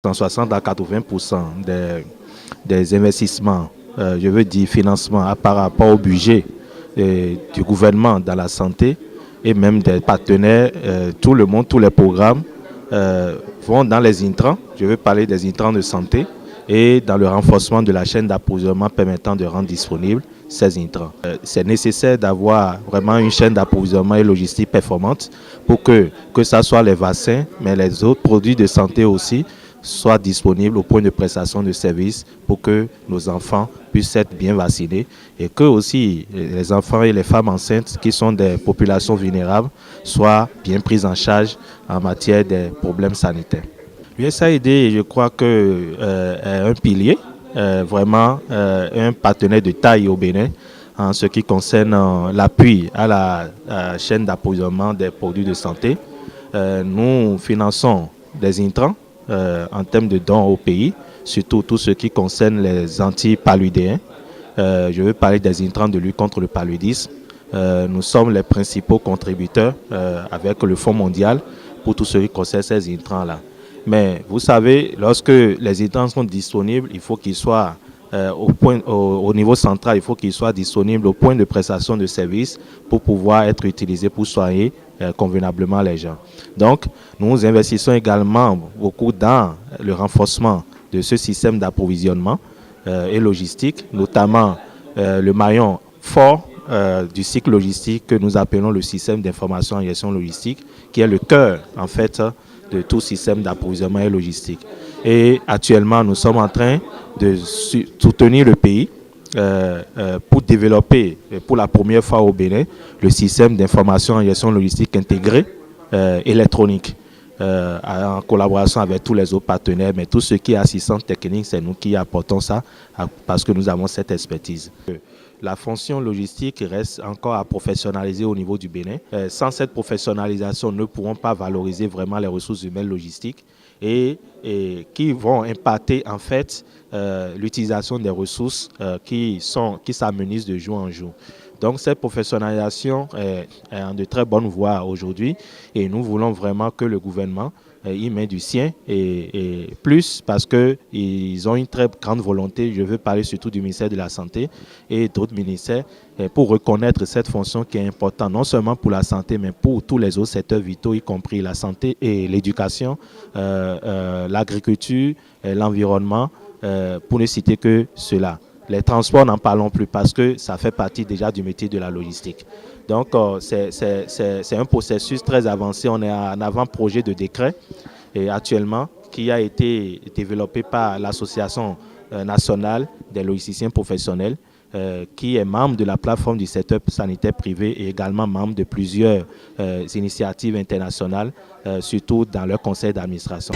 160 à 80% des investissements, je veux dire financement par rapport au budget du gouvernement dans la santé et même des partenaires, tout le monde, tous les programmes vont dans les intrants. Je veux parler des intrants de santé et dans le renforcement de la chaîne d'approvisionnement permettant de rendre disponibles ces intrants. C'est nécessaire d'avoir vraiment une chaîne d'approvisionnement et logistique performante pour que ce soit les vaccins, mais les autres produits de santé aussi, soient disponibles au point de prestation de services pour que nos enfants puissent être bien vaccinés et que aussi les enfants et les femmes enceintes qui sont des populations vulnérables soient bien prises en charge en matière des problèmes sanitaires. L'USAID, je crois que est un pilier, vraiment un partenaire de taille au Bénin en ce qui concerne l'appui à la chaîne d'approvisionnement des produits de santé. Nous finançons des intrants en termes de dons au pays, surtout tout ce qui concerne les antipaludéens. Je veux parler des intrants de lutte contre le paludisme. Nous sommes les principaux contributeurs avec le Fonds mondial pour tout ce qui concerne ces intrants-là. Mais vous savez, lorsque les intrants sont disponibles, il faut qu'ils soient au niveau central, il faut qu'ils soient disponibles au point de prestation de services pour pouvoir être utilisés pour soigner convenablement les gens. Donc, nous investissons également beaucoup dans le renforcement de ce système d'approvisionnement et logistique, notamment le maillon fort du cycle logistique que nous appelons le système d'information et gestion logistique, qui est le cœur, en fait, de tout système d'approvisionnement et logistique. Et actuellement, nous sommes en train de soutenir le pays pour développer, pour la première fois au Bénin, le système d'information et gestion logistique intégré électronique, en collaboration avec tous les autres partenaires, mais tout ce qui est assistance technique, c'est nous qui apportons ça parce que nous avons cette expertise. La fonction logistique reste encore à professionnaliser au niveau du Bénin. Sans cette professionnalisation, nous ne pourrons pas valoriser vraiment les ressources humaines logistiques et qui vont impacter en fait l'utilisation des ressources qui s'amenuisent de jour en jour. Donc cette professionnalisation est en de très bonne voie aujourd'hui et nous voulons vraiment que le gouvernement y met du sien et plus parce qu'ils ont une très grande volonté, je veux parler surtout du ministère de la Santé et d'autres ministères, pour reconnaître cette fonction qui est importante, non seulement pour la santé, mais pour tous les autres secteurs vitaux, y compris la santé et l'éducation, l'agriculture, l'environnement, pour ne citer que cela. Les transports, n'en parlons plus parce que ça fait partie déjà du métier de la logistique. Donc, c'est un processus très avancé. On est en avant-projet de décret et actuellement qui a été développé par l'Association nationale des logisticiens professionnels qui est membre de la plateforme du secteur sanitaire privé et également membre de plusieurs initiatives internationales, surtout dans leur conseil d'administration.